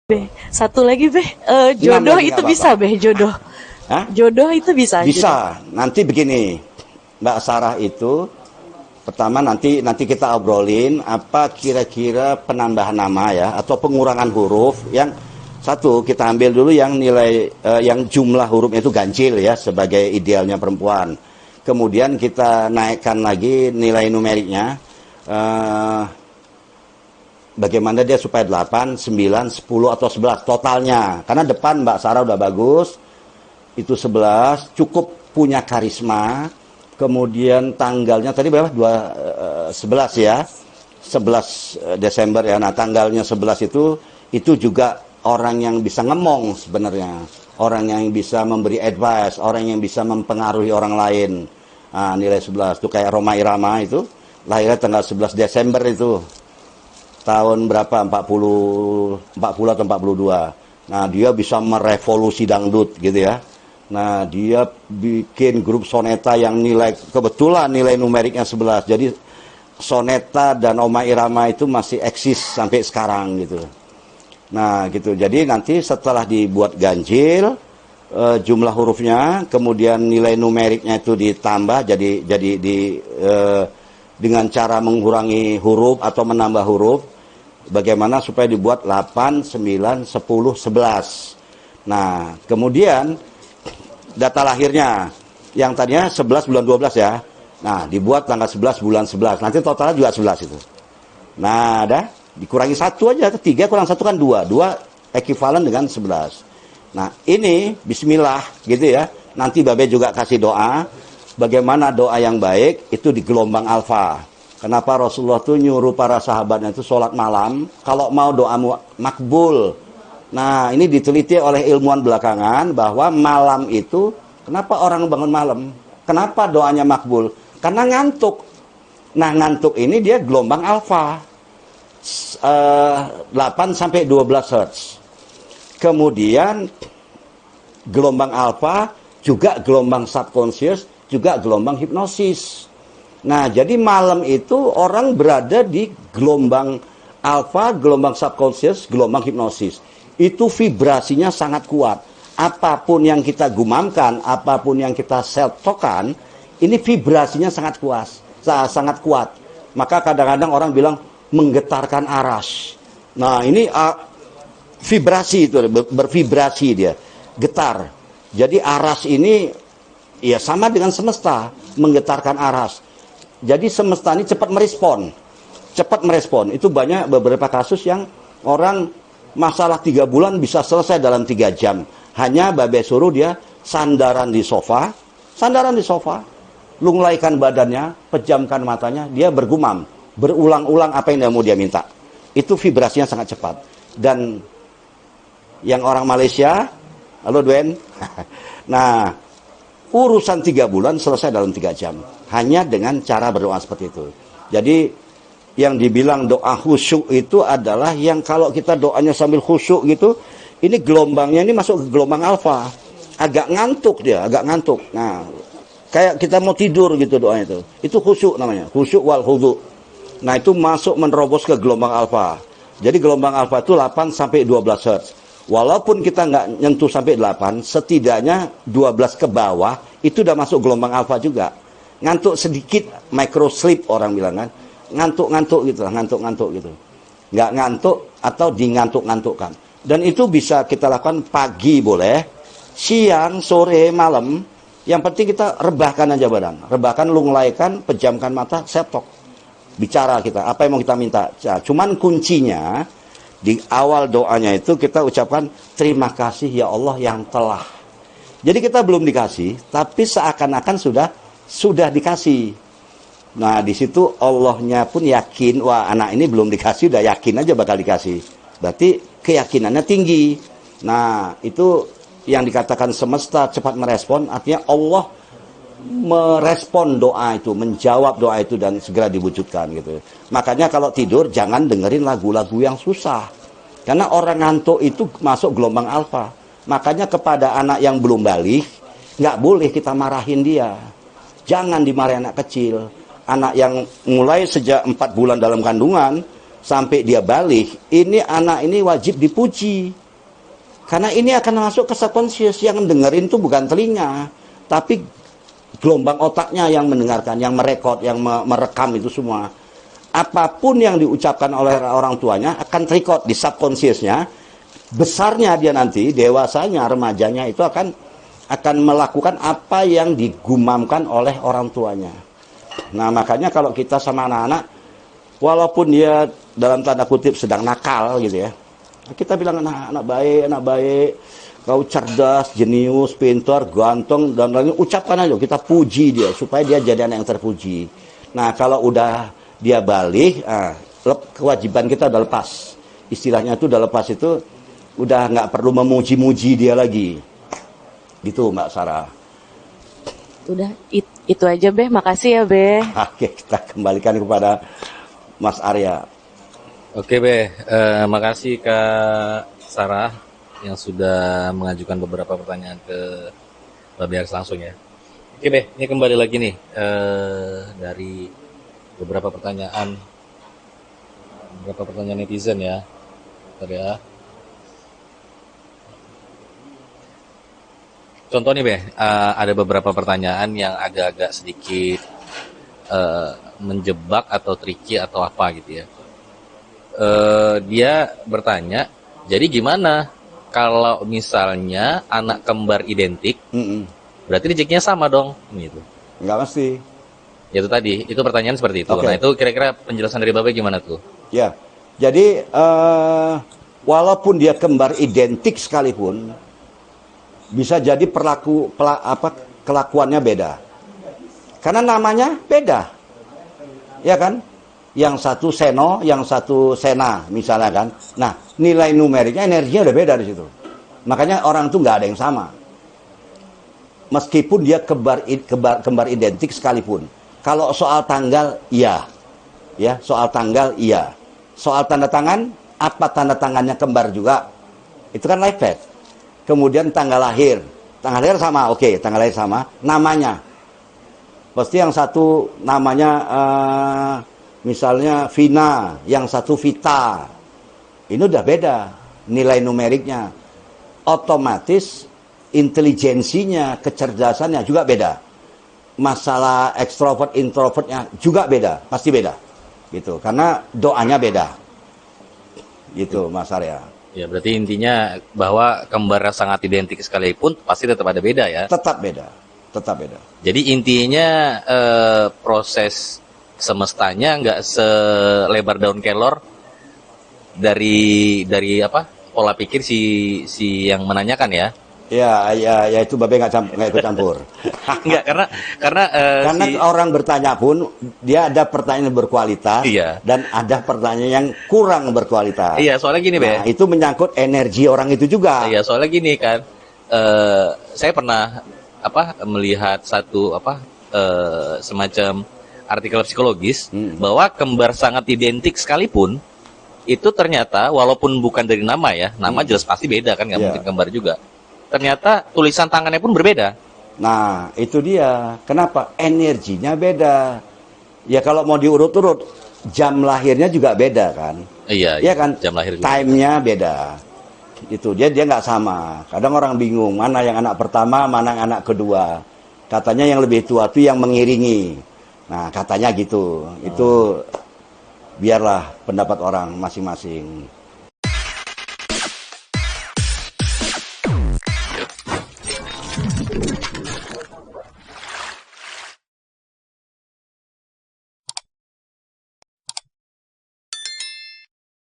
Be, satu lagi Be, Enam jodoh lagi itu nggak bisa apa-apa. Be, jodoh. Hah? Jodoh itu bisa. Jodoh. Bisa. Nanti begini, Mbak Sarah itu pertama nanti kita obrolin apa kira-kira penambahan nama ya atau pengurangan huruf yang satu kita ambil dulu yang nilai yang jumlah hurufnya itu ganjil ya sebagai idealnya perempuan. Kemudian kita naikkan lagi nilai numeriknya. Bagaimana dia supaya 8, 9, 10 atau 11 totalnya. Karena depan Mbak Sarah udah bagus. Itu 11, cukup punya karisma. Kemudian tanggalnya tadi berapa? 11 ya. 11 Desember ya. Nah, tanggalnya 11 itu juga orang yang bisa ngemong sebenarnya. Orang yang bisa memberi advice, orang yang bisa mempengaruhi orang lain. Nah, nilai 11 itu kayak Rhoma Irama itu lahirnya tanggal 11 Desember itu. Tahun berapa? 40 atau 42. Nah, dia bisa merevolusi dangdut gitu ya. Nah, dia bikin grup soneta yang kebetulan nilai numeriknya 11. Jadi soneta dan Rhoma Irama itu masih eksis sampai sekarang gitu. Nah, gitu. Jadi nanti setelah dibuat ganjil jumlah hurufnya, kemudian nilai numeriknya itu ditambah dengan cara mengurangi huruf atau menambah huruf. Bagaimana supaya dibuat 8, 9, 10, 11. Nah, kemudian data lahirnya yang tadinya 11 bulan 12 ya. Nah, dibuat tanggal 11 bulan 11. Nanti totalnya juga 11 itu. Nah, ada dikurangi 1 aja, 3 kurang 1 kan 2. 2 ekuivalen dengan 11. Nah, ini bismillah gitu ya. Nanti Babe juga kasih doa. Bagaimana doa yang baik itu di gelombang alfa. Kenapa Rasulullah tuh nyuruh para sahabatnya itu sholat malam kalau mau doamu makbul. Nah, ini diteliti oleh ilmuwan belakangan bahwa malam itu kenapa orang bangun malam? Kenapa doanya makbul? Karena ngantuk. Nah, ngantuk ini dia gelombang alfa 8 sampai 12 Hz. Kemudian gelombang alfa juga gelombang subconscious, juga gelombang hipnosis. Nah, jadi malam itu orang berada di gelombang alfa, gelombang subconscious, gelombang hipnosis. Itu vibrasinya sangat kuat. Apapun yang kita gumamkan, apapun yang kita self-talkan, ini vibrasinya sangat kuat. Maka kadang-kadang orang bilang menggetarkan aras. Nah, ini vibrasi itu, bervibrasi dia, getar. Jadi aras ini ya sama dengan semesta, menggetarkan aras. Jadi semesta ini cepat merespon. Itu banyak beberapa kasus yang orang masalah 3 bulan bisa selesai dalam 3 jam. Hanya Babe suruh dia sandaran di sofa, lunglaikan badannya, pejamkan matanya, dia bergumam, berulang-ulang apa yang dia minta. Itu vibrasinya sangat cepat. Dan yang orang Malaysia, halo Dwen, nah, urusan 3 bulan selesai dalam 3 jam. Hanya dengan cara berdoa seperti itu. Jadi yang dibilang doa khusyuk itu adalah yang kalau kita doanya sambil khusyuk gitu, ini gelombangnya ini masuk ke gelombang alfa. Agak ngantuk. Nah, kayak kita mau tidur gitu doanya itu. Itu khusyuk namanya, khusyuk wal khudu. Nah, itu masuk menerobos ke gelombang alfa. Jadi gelombang alfa itu 8 sampai 12 Hz. Walaupun kita nggak nyentuh sampai 8, setidaknya 12 ke bawah, itu udah masuk gelombang alfa juga. Ngantuk sedikit, micro sleep orang bilang kan. Ngantuk gitu. Nggak ngantuk atau dingantuk-ngantukkan. Dan itu bisa kita lakukan pagi boleh, siang, sore, malam. Yang penting kita rebahkan aja badan. Rebahkan, lunglaikan, pejamkan mata, self-talk. Bicara kita, apa yang mau kita minta. Nah, cuman kuncinya, di awal doanya itu kita ucapkan terima kasih ya Allah yang telah. Jadi kita belum dikasih, tapi seakan-akan sudah dikasih. Nah, di situ Allahnya pun yakin, wah anak ini belum dikasih, udah yakin aja bakal dikasih. Berarti keyakinannya tinggi. Nah, itu yang dikatakan semesta cepat merespon, artinya Allah merespon doa itu, menjawab doa itu dan segera diwujudkan gitu. Makanya kalau tidur jangan dengerin lagu-lagu yang susah. Karena orang ngantuk itu masuk gelombang alfa. Makanya kepada anak yang belum balik, nggak boleh kita marahin dia. Jangan dimarahin anak kecil. Anak yang mulai sejak 4 bulan dalam kandungan sampai dia balik, ini anak ini wajib dipuji. Karena ini akan masuk ke subconscious, yang dengerin tuh bukan telinga, tapi gelombang otaknya yang mendengarkan, yang merekod, yang merekam itu semua. Apapun yang diucapkan oleh orang tuanya akan terekod di subconsciousnya. Besarnya dia nanti, dewasanya, remajanya itu akan melakukan apa yang digumamkan oleh orang tuanya. Nah, makanya kalau kita sama anak-anak, walaupun dia dalam tanda kutip sedang nakal gitu ya, kita bilang anak baik, kau cerdas, jenius, pintar, ganteng, dan lain-lain, ucapkan aja, kita puji dia supaya dia jadi anak yang terpuji. Nah, kalau udah dia balik, kewajiban kita udah lepas. Istilahnya itu udah lepas, itu udah nggak perlu memuji-muji dia lagi. Gitu Mbak Sarah. Udah, itu aja Beh, makasih ya Beh. Oke, kita kembalikan kepada Mas Arya. Oke Beh, makasih Kak Sarah yang sudah mengajukan beberapa pertanyaan ke Mbak Bears langsung ya. Oke Beh, ini kembali lagi nih dari beberapa pertanyaan netizen ya. Bentar ya. Contoh nih Beh, ada beberapa pertanyaan yang agak-agak sedikit menjebak atau tricky atau apa gitu ya. Dia bertanya, jadi gimana kalau misalnya anak kembar identik, berarti rezekinya sama dong, gitu. Nggak mesti. Itu tadi, itu pertanyaan seperti itu. Okay. Nah itu kira-kira penjelasan dari Bapak gimana tuh? Ya, jadi walaupun dia kembar identik sekalipun, bisa jadi kelakuannya beda. Karena namanya beda. Ya kan? Yang satu Seno, yang satu Sena, misalnya kan. Nah, nilai numeriknya, energinya udah beda di situ. Makanya orang itu nggak ada yang sama. Meskipun dia kembar identik sekalipun. Kalau soal tanggal, iya. Ya, soal tanggal, iya. Soal tanda tangan, apa tanda tangannya kembar juga? Itu kan life path. Kemudian tanggal lahir sama, oke, tanggal lahir sama. Namanya, pasti yang satu namanya misalnya Vina, yang satu Vita. Ini udah beda nilai numeriknya. Otomatis intelijensinya, kecerdasannya juga beda. Masalah ekstrovert, introvertnya juga beda, pasti beda. Gitu, karena doanya beda. Gitu, Mas Arya. Ya berarti intinya bahwa kembar sangat identik sekalipun pasti tetap ada beda ya? Tetap beda. Jadi intinya proses semestanya nggak selebar daun kelor dari apa pola pikir si yang menanyakan ya? Ya itu Babe nggak ikut campur. Enggak, karena orang bertanya pun dia ada pertanyaan yang berkualitas, iya, dan ada pertanyaan yang kurang berkualitas. Iya, soalnya gini, Nah, itu menyangkut energi orang itu juga. Iya, soalnya gini kan, saya pernah melihat satu semacam artikel psikologis bahwa kembar sangat identik sekalipun itu ternyata walaupun bukan dari nama ya, nama jelas pasti beda kan, nggak mungkin kembar juga. Ternyata tulisan tangannya pun berbeda. Nah, itu dia. Kenapa? Energinya beda. Ya kalau mau diurut-urut, jam lahirnya juga beda kan? Iya kan? Jam lahir juga. Time-nya beda. Itu dia nggak sama. Kadang orang bingung mana yang anak pertama, mana yang anak kedua. Katanya yang lebih tua itu yang mengiringi. Nah, katanya gitu. Itu biarlah pendapat orang masing-masing.